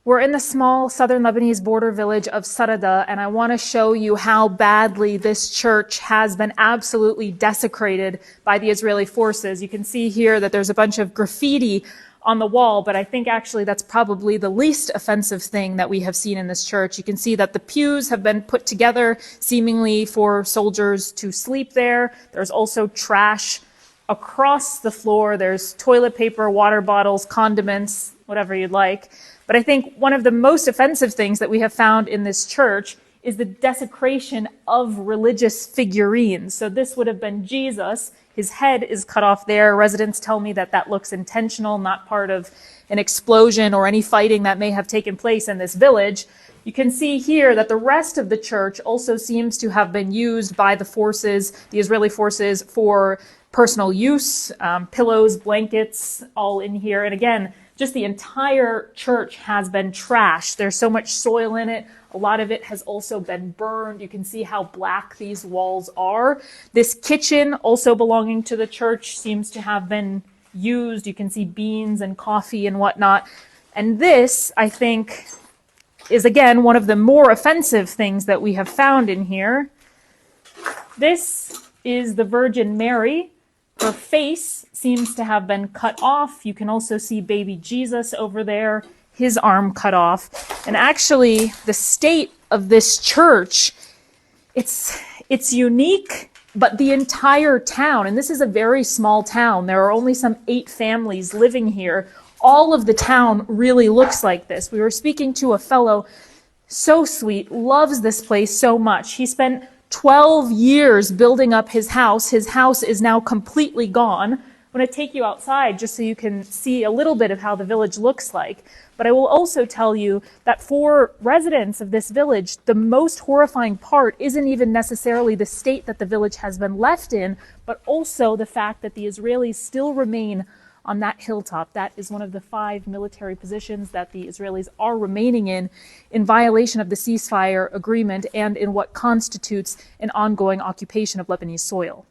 We're in the small southern Lebanese border village of Sarada, and I want to show you how badly this church has been absolutely desecrated by the Israeli forces. You can see here that there's a bunch of graffiti on the wall, but I think actually that's probably the least offensive thing that we have seen in this church. You can see that the pews have been put together seemingly for soldiers to sleep there. There's also trash across the floor. There's toilet paper, water bottles, condiments, whatever you'd like. But I think one of the most offensive things that we have found in this church is the desecration of religious figurines. So this would have been Jesus. His head is cut off there. Residents tell me that that looks intentional, not part of an explosion or any fighting that may have taken place in this village. You can see here that the rest of the church also seems to have been used by the forces, the Israeli forces, for personal use, pillows, blankets, all in here. And again, just the entire church has been trashed. There's so much soil in it. A lot of it has also been burned. You can see how black these walls are. This kitchen, also belonging to the church, seems to have been used. You can see beans and coffee and whatnot. And this, I think, is again one of the more offensive things that we have found in here. This is the Virgin Mary. Her face seems to have been cut off. You can also see baby Jesus over there, his arm cut off. And actually, the state of this church, it's unique, but the entire town, and this is a very small town, there are only some 8 families living here. All of the town really looks like this. We were speaking to a fellow, so sweet, loves this place so much. He spent 12 years building up his house. His house is now completely gone. I'm going to take you outside just so you can see a little bit of how the village looks like. But I will also tell you that for residents of this village, the most horrifying part isn't even necessarily the state that the village has been left in, but also the fact that the Israelis still remain on that hilltop. That is one of the 5 military positions that the Israelis are remaining in violation of the ceasefire agreement and in what constitutes an ongoing occupation of Lebanese soil.